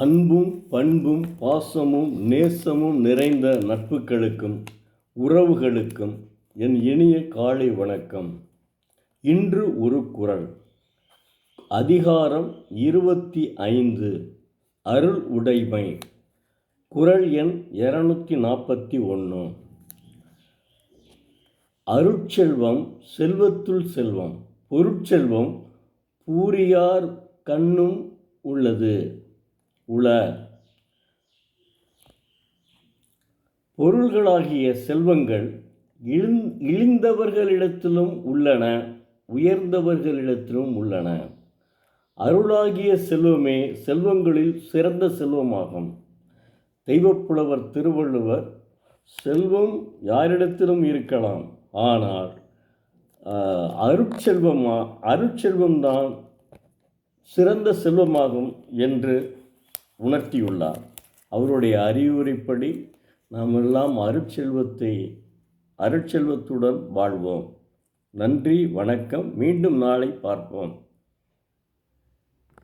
அன்பும் பண்பும் பாசமும் நேசமும் நிறைந்த நட்புகளுக்கும் உறவுகளுக்கும் என் இனிய காலை வணக்கம். இன்று ஒரு குறள். அதிகாரம் 25 அருள் உடைமை. குறள் எண் 241. அருட்செல்வம் செல்வத்துள் செல்வம், பொருட்செல்வம் பூரியார் கண்ணும் உள்ளது உள. பொருள்களாகிய செல்வங்கள் இழிந்தவர்களிடத்திலும் உள்ளன, உயர்ந்தவர்களிடத்திலும் உள்ளன. அருளாகிய செல்வமே செல்வங்களில் சிறந்த செல்வமாகும். தெய்வப்புலவர் திருவள்ளுவர், செல்வம் யாரிடத்திலும் இருக்கலாம், ஆனால் அருட்செல்வம்தான் சிறந்த செல்வமாகும் என்று உணர்த்தியுள்ளார். அவருடைய அறிவுரைப்படி நாம் எல்லாம் அருட்செல்வத்துடன் வாழ்வோம். நன்றி, வணக்கம். மீண்டும் நாளை பார்ப்போம்.